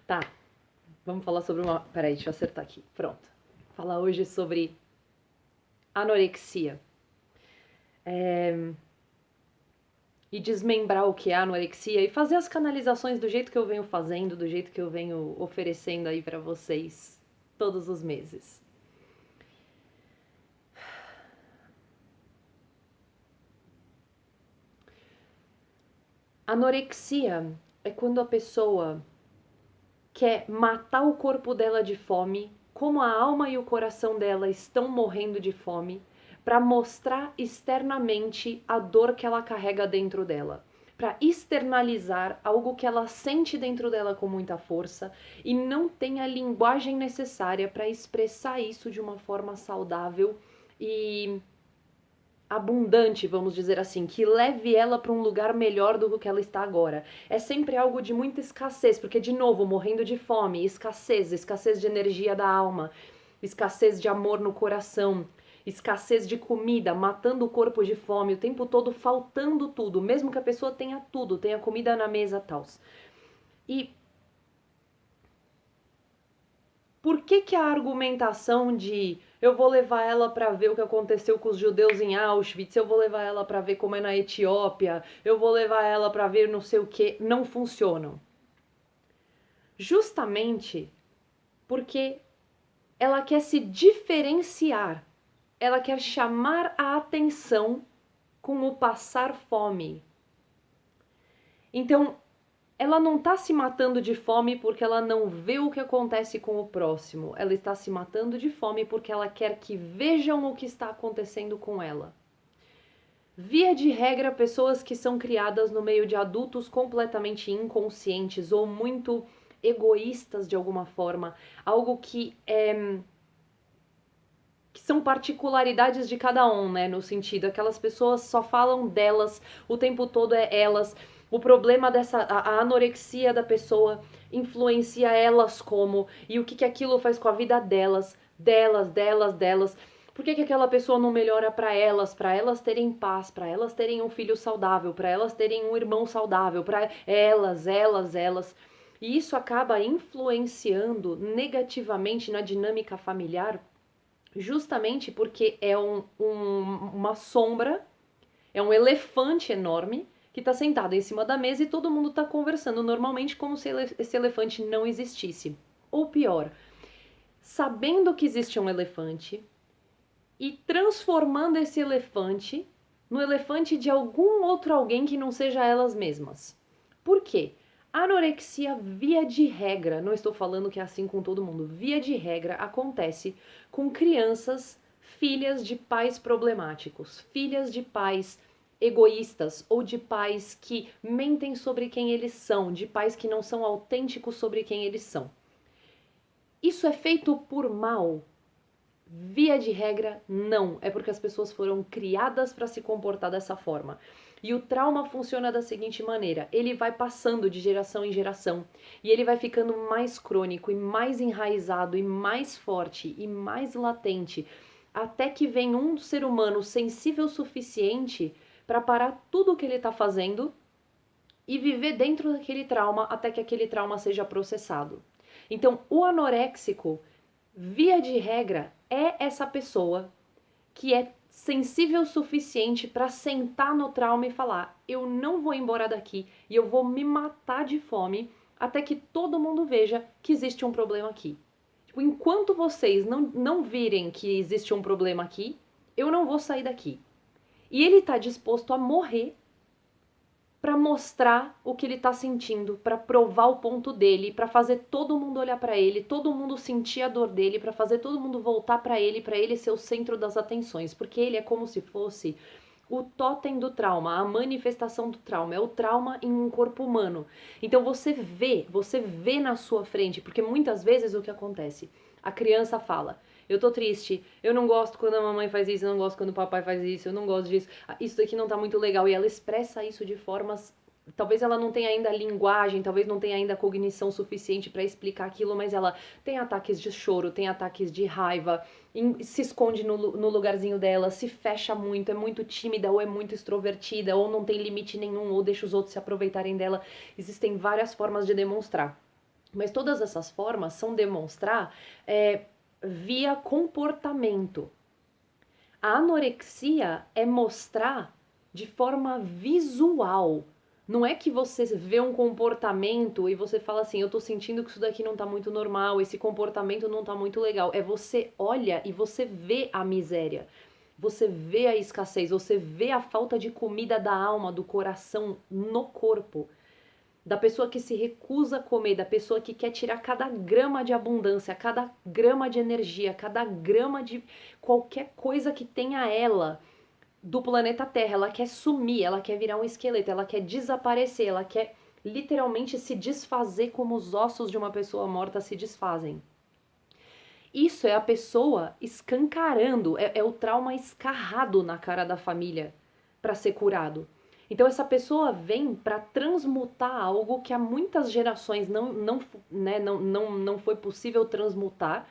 Tá, vamos falar sobre uma... Peraí, deixa eu acertar aqui. Pronto. Falar hoje sobre anorexia. E desmembrar o que é anorexia e fazer as canalizações do jeito que eu venho fazendo, do jeito que eu venho oferecendo aí pra vocês todos os meses. Anorexia é quando a pessoa quer matar o corpo dela de fome, como a alma e o coração dela estão morrendo de fome, para mostrar externamente a dor que ela carrega dentro dela, para externalizar algo que ela sente dentro dela com muita força e não tem a linguagem necessária para expressar isso de uma forma saudável e abundante, vamos dizer assim, que leve ela para um lugar melhor do que ela está agora. É sempre algo de muita escassez, porque, de novo, morrendo de fome, escassez de energia da alma, escassez de amor no coração, escassez de comida, matando o corpo de fome, o tempo todo faltando tudo, mesmo que a pessoa tenha tudo, tenha comida na mesa, tal. E por que a argumentação de eu vou levar ela para ver o que aconteceu com os judeus em Auschwitz, eu vou levar ela para ver como é na Etiópia, eu vou levar ela para ver não sei o que, não funcionam? Justamente porque ela quer se diferenciar, ela quer chamar a atenção com o passar fome. Então, ela não está se matando de fome porque ela não vê o que acontece com o próximo. Ela está se matando de fome porque ela quer que vejam o que está acontecendo com ela. Via de regra, pessoas que são criadas no meio de adultos completamente inconscientes ou muito egoístas de alguma forma, algo que são particularidades de cada um, né? No sentido, aquelas pessoas só falam delas, o tempo todo é elas. O problema dessa, a anorexia da pessoa influencia elas como, e o que aquilo faz com a vida delas. Por que aquela pessoa não melhora para elas terem paz, para elas terem um filho saudável, para elas terem um irmão saudável, para elas. E isso acaba influenciando negativamente na dinâmica familiar, justamente porque é uma sombra, é um elefante enorme que está sentado em cima da mesa e todo mundo está conversando normalmente como se esse elefante não existisse. Ou pior, sabendo que existe um elefante e transformando esse elefante no elefante de algum outro alguém que não seja elas mesmas. Por quê? Anorexia, via de regra, não estou falando que é assim com todo mundo, via de regra acontece com crianças filhas de pais problemáticos, filhas de pais egoístas ou de pais que mentem sobre quem eles são, de pais que não são autênticos sobre quem eles são. Isso é feito por mal? Via de regra, não. É porque as pessoas foram criadas para se comportar dessa forma. E o trauma funciona da seguinte maneira: ele vai passando de geração em geração e ele vai ficando mais crônico e mais enraizado e mais forte e mais latente, até que vem um ser humano sensível o suficiente para parar tudo o que ele está fazendo e viver dentro daquele trauma até que aquele trauma seja processado. Então, o anoréxico, via de regra, é essa pessoa que é sensível o suficiente para sentar no trauma e falar: eu não vou embora daqui e eu vou me matar de fome até que todo mundo veja que existe um problema aqui. Tipo, enquanto vocês não virem que existe um problema aqui, eu não vou sair daqui. E ele está disposto a morrer para mostrar o que ele tá sentindo, para provar o ponto dele, para fazer todo mundo olhar para ele, todo mundo sentir a dor dele, para fazer todo mundo voltar para ele ser o centro das atenções, porque ele é como se fosse o totem do trauma, a manifestação do trauma, é o trauma em um corpo humano. Então você vê na sua frente, porque muitas vezes o que acontece? A criança fala: eu tô triste, eu não gosto quando a mamãe faz isso, eu não gosto quando o papai faz isso, eu não gosto disso, isso daqui não tá muito legal. E ela expressa isso de formas... Talvez ela não tenha ainda linguagem, talvez não tenha ainda cognição suficiente para explicar aquilo, mas ela tem ataques de choro, tem ataques de raiva, se esconde no lugarzinho dela, se fecha muito, é muito tímida ou é muito extrovertida, ou não tem limite nenhum, ou deixa os outros se aproveitarem dela. Existem várias formas de demonstrar. Mas todas essas formas são demonstrar via comportamento. A anorexia é mostrar de forma visual. Não é que você vê um comportamento e você fala assim, eu tô sentindo que isso daqui não tá muito normal, esse comportamento não tá muito legal. É você olha e você vê a miséria. Você vê a escassez, você vê a falta de comida da alma, do coração no corpo. Da pessoa que se recusa a comer, da pessoa que quer tirar cada grama de abundância, cada grama de energia, cada grama de qualquer coisa que tenha ela do planeta Terra. Ela quer sumir, ela quer virar um esqueleto, ela quer desaparecer, ela quer literalmente se desfazer como os ossos de uma pessoa morta se desfazem. Isso é a pessoa escancarando, é o trauma escarrado na cara da família para ser curado. Então essa pessoa vem para transmutar algo que há muitas gerações não foi possível transmutar.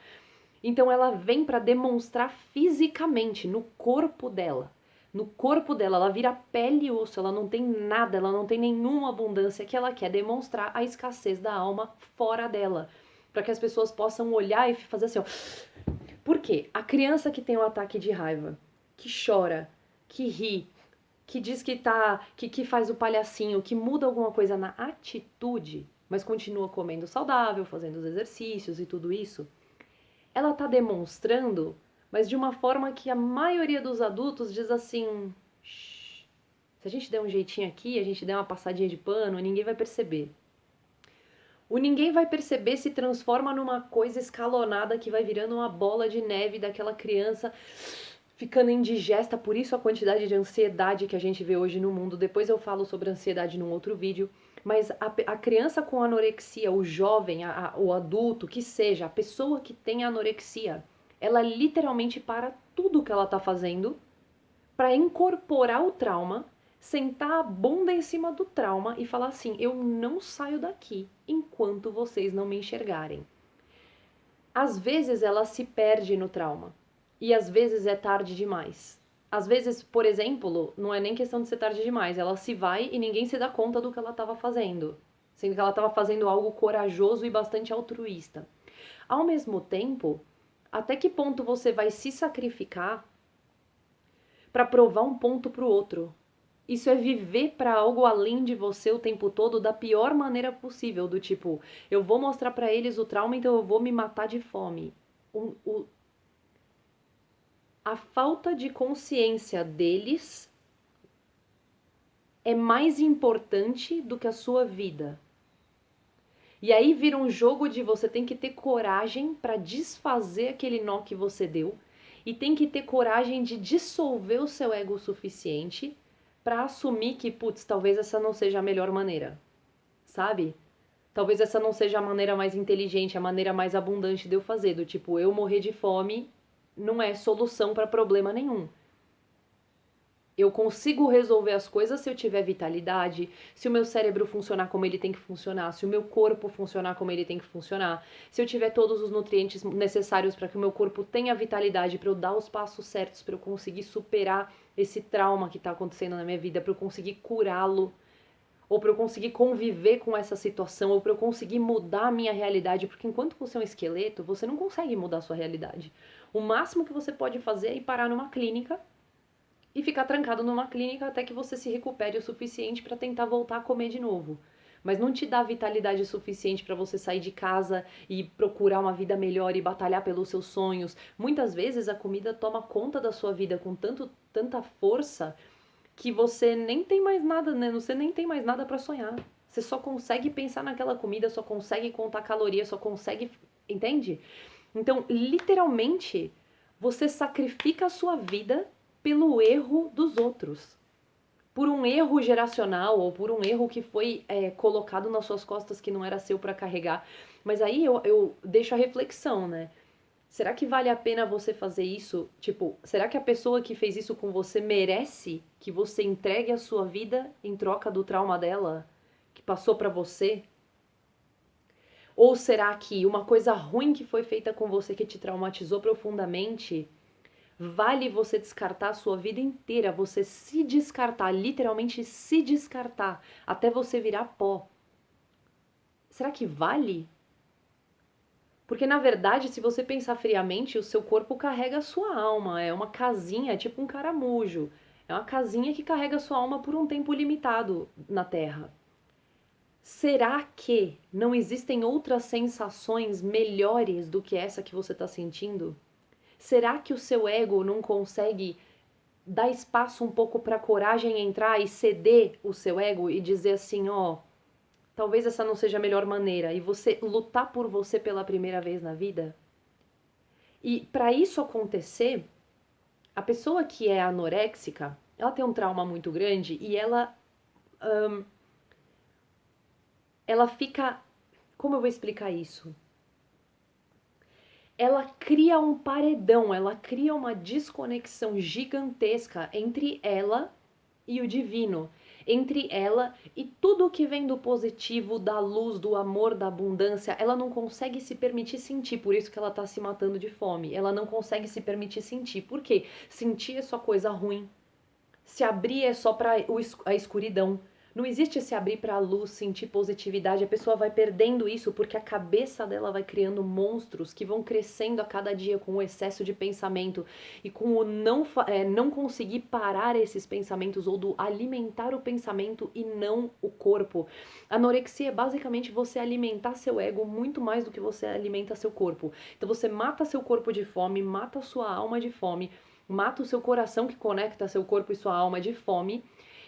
Então ela vem para demonstrar fisicamente, no corpo dela. No corpo dela, ela vira pele e osso, ela não tem nada, ela não tem nenhuma abundância, que ela quer demonstrar a escassez da alma fora dela. Para que as pessoas possam olhar e fazer assim, ó. Por quê? A criança que tem um ataque de raiva, que chora, que ri, que diz que faz o palhacinho, que muda alguma coisa na atitude, mas continua comendo saudável, fazendo os exercícios e tudo isso, ela tá demonstrando, mas de uma forma que a maioria dos adultos diz assim, se a gente der um jeitinho aqui, a gente der uma passadinha de pano, ninguém vai perceber. O ninguém vai perceber se transforma numa coisa escalonada que vai virando uma bola de neve daquela criança ficando indigesta, por isso a quantidade de ansiedade que a gente vê hoje no mundo. Depois eu falo sobre ansiedade num outro vídeo. Mas a criança com anorexia, o jovem, o adulto, que seja, a pessoa que tem anorexia, ela literalmente para tudo que ela tá fazendo para incorporar o trauma, sentar a bunda em cima do trauma e falar assim: eu não saio daqui enquanto vocês não me enxergarem. Às vezes ela se perde no trauma e às vezes é tarde demais. Às vezes, por exemplo, não é nem questão de ser tarde demais, ela se vai e ninguém se dá conta do que ela estava fazendo, sendo que ela estava fazendo algo corajoso e bastante altruísta. Ao mesmo tempo, até que ponto você vai se sacrificar para provar um ponto para o outro? Isso é viver para algo além de você o tempo todo da pior maneira possível, do tipo, eu vou mostrar para eles o trauma, então eu vou me matar de fome. A falta de consciência deles é mais importante do que a sua vida. E aí vira um jogo de você tem que ter coragem para desfazer aquele nó que você deu e tem que ter coragem de dissolver o seu ego o suficiente para assumir que, putz, talvez essa não seja a melhor maneira, sabe? Talvez essa não seja a maneira mais inteligente, a maneira mais abundante de eu fazer, do tipo, eu morrer de fome não é solução para problema nenhum. Eu consigo resolver as coisas se eu tiver vitalidade, se o meu cérebro funcionar como ele tem que funcionar, se o meu corpo funcionar como ele tem que funcionar, se eu tiver todos os nutrientes necessários para que o meu corpo tenha vitalidade, para eu dar os passos certos, para eu conseguir superar esse trauma que está acontecendo na minha vida, para eu conseguir curá-lo, ou para eu conseguir conviver com essa situação, ou para eu conseguir mudar a minha realidade, porque enquanto você é um esqueleto, você não consegue mudar a sua realidade. O máximo que você pode fazer é ir parar numa clínica e ficar trancado numa clínica até que você se recupere o suficiente para tentar voltar a comer de novo. Mas não te dá vitalidade suficiente para você sair de casa e procurar uma vida melhor e batalhar pelos seus sonhos. Muitas vezes a comida toma conta da sua vida com tanta força que você nem tem mais nada, né? Você nem tem mais nada para sonhar. Você só consegue pensar naquela comida, só consegue contar calorias, só consegue, entende? Então, literalmente, você sacrifica a sua vida pelo erro dos outros. Por um erro geracional ou por um erro que foi colocado nas suas costas que não era seu para carregar. Mas aí eu deixo a reflexão, né? Será que vale a pena você fazer isso? Tipo, será que a pessoa que fez isso com você merece que você entregue a sua vida em troca do trauma dela que passou para você? Ou será que uma coisa ruim que foi feita com você que te traumatizou profundamente vale você descartar a sua vida inteira, você se descartar, literalmente se descartar, até você virar pó? Será que vale? Porque, na verdade, se você pensar friamente, o seu corpo carrega a sua alma. É uma casinha, é tipo um caramujo. É uma casinha que carrega a sua alma por um tempo limitado na Terra. Será que não existem outras sensações melhores do que essa que você está sentindo? Será que o seu ego não consegue dar espaço um pouco para a coragem entrar e ceder o seu ego e dizer assim, ó, talvez essa não seja a melhor maneira, e você lutar por você pela primeira vez na vida? E para isso acontecer, a pessoa que é anoréxica, ela tem um trauma muito grande e ela fica, como eu vou explicar isso? Ela cria um paredão, ela cria uma desconexão gigantesca entre ela e o divino, entre ela e tudo que vem do positivo, da luz, do amor, da abundância. Ela não consegue se permitir sentir, por isso que ela tá se matando de fome. Ela não consegue se permitir sentir. Por quê? Sentir é só coisa ruim. Se abrir é só para a escuridão. Não existe se abrir para a luz, sentir positividade. A pessoa vai perdendo isso porque a cabeça dela vai criando monstros que vão crescendo a cada dia com o excesso de pensamento e com o não conseguir parar esses pensamentos ou do alimentar o pensamento e não o corpo. Anorexia é basicamente você alimentar seu ego muito mais do que você alimenta seu corpo. Então você mata seu corpo de fome, mata sua alma de fome, mata o seu coração que conecta seu corpo e sua alma de fome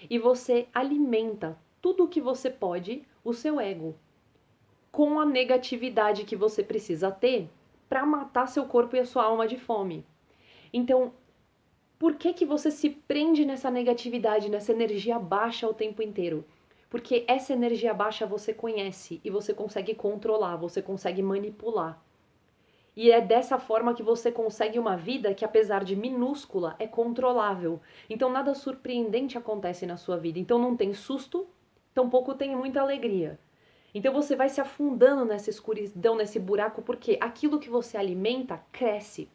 e você alimenta tudo o que você pode o seu ego com a negatividade que você precisa ter para matar seu corpo e a sua alma de fome. Então, por que que você se prende nessa negatividade, nessa energia baixa o tempo inteiro? Porque essa energia baixa você conhece e você consegue controlar, você consegue manipular. E é dessa forma que você consegue uma vida que, apesar de minúscula, é controlável. Então nada surpreendente acontece na sua vida. Então não tem susto, tampouco tem muita alegria. Então você vai se afundando nessa escuridão, nesse buraco, porque aquilo que você alimenta cresce.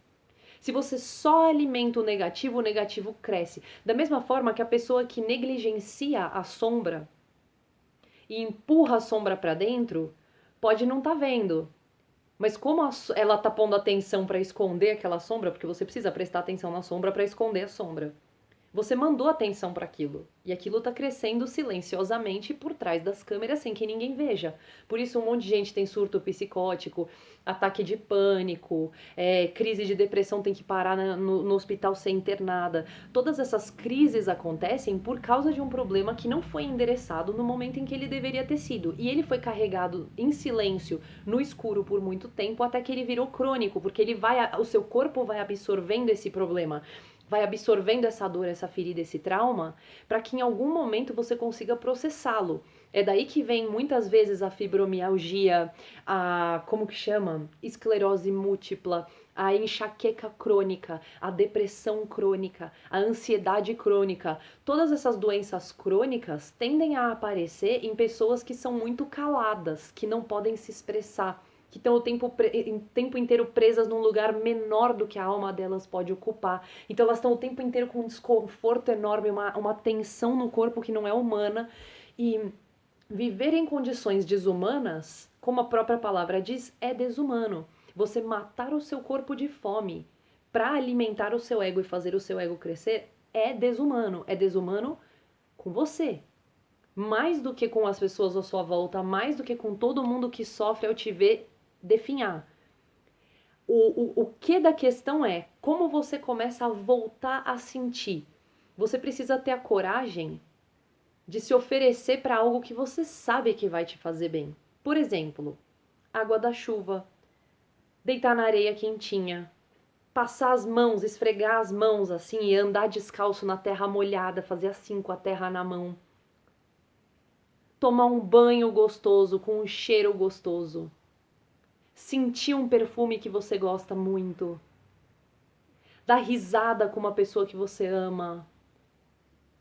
Se você só alimenta o negativo cresce. Da mesma forma que a pessoa que negligencia a sombra e empurra a sombra para dentro, pode não estar vendo, mas como ela tá pondo atenção para esconder aquela sombra, porque você precisa prestar atenção na sombra para esconder a sombra. Você mandou atenção para aquilo. E aquilo tá crescendo silenciosamente por trás das câmeras sem que ninguém veja. Por isso um monte de gente tem surto psicótico, ataque de pânico, crise de depressão, tem que parar no hospital ser internada. Todas essas crises acontecem por causa de um problema que não foi endereçado no momento em que ele deveria ter sido. E ele foi carregado em silêncio, no escuro por muito tempo, até que ele virou crônico, porque o seu corpo vai absorvendo esse problema, vai absorvendo essa dor, essa ferida, esse trauma, para que em algum momento você consiga processá-lo. É daí que vem muitas vezes a fibromialgia, como que chama? Esclerose múltipla, a enxaqueca crônica, a depressão crônica, a ansiedade crônica. Todas essas doenças crônicas tendem a aparecer em pessoas que são muito caladas, que não podem se expressar, que estão o tempo inteiro presas num lugar menor do que a alma delas pode ocupar. Então elas estão o tempo inteiro com um desconforto enorme, uma tensão no corpo que não é humana. E viver em condições desumanas, como a própria palavra diz, é desumano. Você matar o seu corpo de fome para alimentar o seu ego e fazer o seu ego crescer é desumano. É desumano com você, mais do que com as pessoas à sua volta, mais do que com todo mundo que sofre ao te ver definhar. O que da questão é como você começa a voltar a sentir. Você precisa ter a coragem de se oferecer para algo que você sabe que vai te fazer bem. Por exemplo, água da chuva, deitar na areia quentinha, passar as mãos, esfregar as mãos assim e andar descalço na terra molhada, fazer assim com a terra na mão. Tomar um banho gostoso com um cheiro gostoso. Sentir um perfume que você gosta muito. Dar risada com uma pessoa que você ama.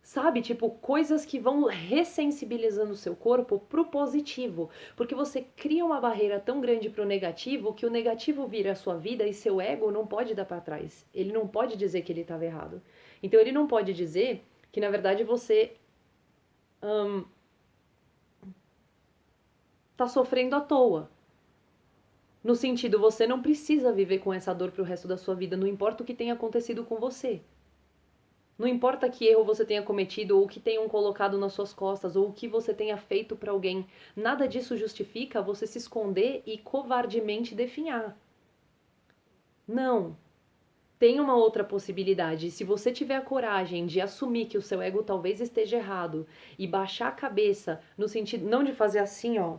Sabe, tipo, coisas que vão ressensibilizando o seu corpo pro positivo. Porque você cria uma barreira tão grande pro negativo que o negativo vira a sua vida e seu ego não pode dar pra trás. Ele não pode dizer que ele estava errado. Então ele não pode dizer que, na verdade, você tá sofrendo à toa. No sentido, você não precisa viver com essa dor pro resto da sua vida, não importa o que tenha acontecido com você. Não importa que erro você tenha cometido, ou o que tenham colocado nas suas costas, ou o que você tenha feito para alguém. Nada disso justifica você se esconder e covardemente definhar. Não. Tem uma outra possibilidade. Se você tiver a coragem de assumir que o seu ego talvez esteja errado e baixar a cabeça no sentido não de fazer assim, ó,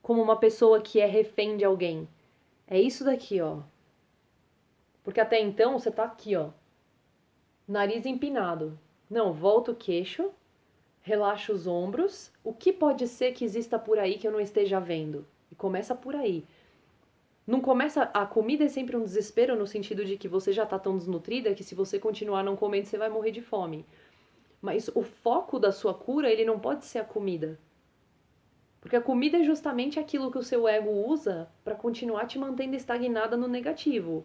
como uma pessoa que é refém de alguém. É isso daqui, ó. Porque até então você tá aqui, ó, nariz empinado. Não, volta o queixo, relaxa os ombros. O que pode ser que exista por aí que eu não esteja vendo? E começa por aí. Não começa. A comida é sempre um desespero no sentido de que você já tá tão desnutrida que se você continuar não comendo, você vai morrer de fome. Mas o foco da sua cura, ele não pode ser a comida. Porque a comida é justamente aquilo que o seu ego usa para continuar te mantendo estagnada no negativo.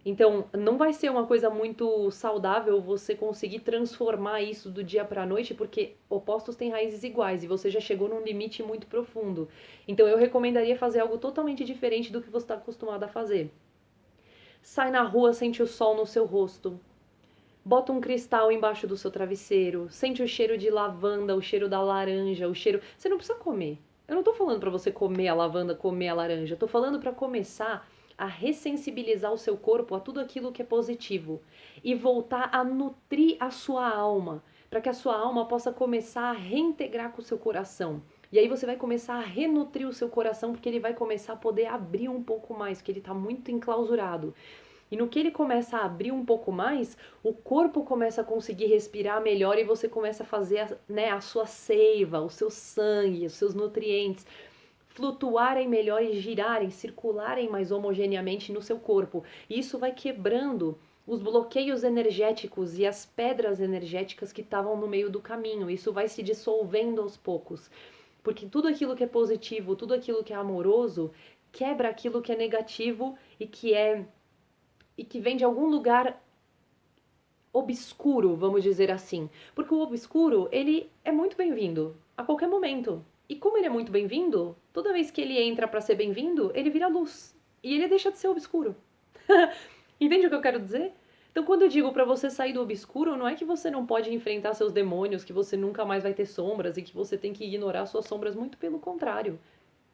Então, não vai ser uma coisa muito saudável você conseguir transformar isso do dia para a noite, porque opostos têm raízes iguais e você já chegou num limite muito profundo. Então, eu recomendaria fazer algo totalmente diferente do que você está acostumado a fazer. Sai na rua, sente o sol no seu rosto. Bota um cristal embaixo do seu travesseiro. Sente o cheiro de lavanda, o cheiro da laranja, o cheiro. Você não precisa comer. Eu não tô falando para você comer a lavanda, comer a laranja. Eu tô falando para começar a ressensibilizar o seu corpo a tudo aquilo que é positivo e voltar a nutrir a sua alma, para que a sua alma possa começar a reintegrar com o seu coração. E aí você vai começar a renutrir o seu coração, porque ele vai começar a poder abrir um pouco mais, porque ele está muito enclausurado. E no que ele começa a abrir um pouco mais, o corpo começa a conseguir respirar melhor e você começa a fazer, né, a sua seiva, o seu sangue, os seus nutrientes flutuarem melhor e girarem, circularem mais homogeneamente no seu corpo. E isso vai quebrando os bloqueios energéticos e as pedras energéticas que estavam no meio do caminho. Isso vai se dissolvendo aos poucos. Porque tudo aquilo que é positivo, tudo aquilo que é amoroso, quebra aquilo que é negativo e que vem de algum lugar obscuro, vamos dizer assim. Porque o obscuro, ele é muito bem-vindo a qualquer momento. E como ele é muito bem-vindo, toda vez que ele entra para ser bem-vindo, ele vira luz. E ele deixa de ser obscuro. Entende o que eu quero dizer? Então, quando eu digo para você sair do obscuro, não é que você não pode enfrentar seus demônios, que você nunca mais vai ter sombras e que você tem que ignorar suas sombras, muito pelo contrário.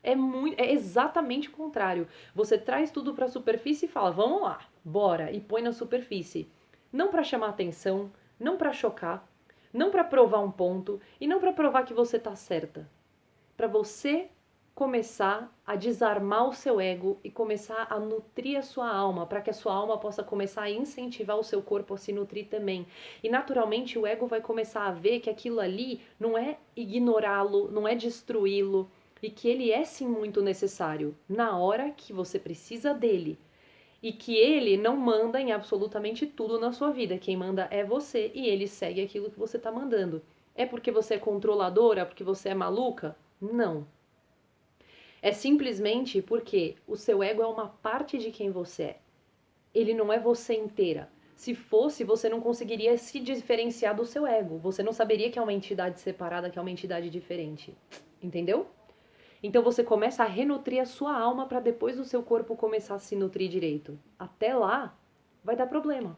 É exatamente o contrário. Você traz tudo para a superfície e fala: "Vamos lá, bora", e põe na superfície. Não para chamar atenção, não para chocar, não para provar um ponto e não para provar que você tá certa. Para você começar a desarmar o seu ego e começar a nutrir a sua alma, para que a sua alma possa começar a incentivar o seu corpo a se nutrir também. E naturalmente o ego vai começar a ver que aquilo ali não é ignorá-lo, não é destruí-lo, e que ele é sim muito necessário na hora que você precisa dele. E que ele não manda em absolutamente tudo na sua vida. Quem manda é você e ele segue aquilo que você está mandando. É porque você é controladora? Porque você é maluca? Não. É simplesmente porque o seu ego é uma parte de quem você é. Ele não é você inteira. Se fosse, você não conseguiria se diferenciar do seu ego. Você não saberia que é uma entidade separada, que é uma entidade diferente. Entendeu? Então você começa a renutrir a sua alma para depois o seu corpo começar a se nutrir direito. Até lá, vai dar problema.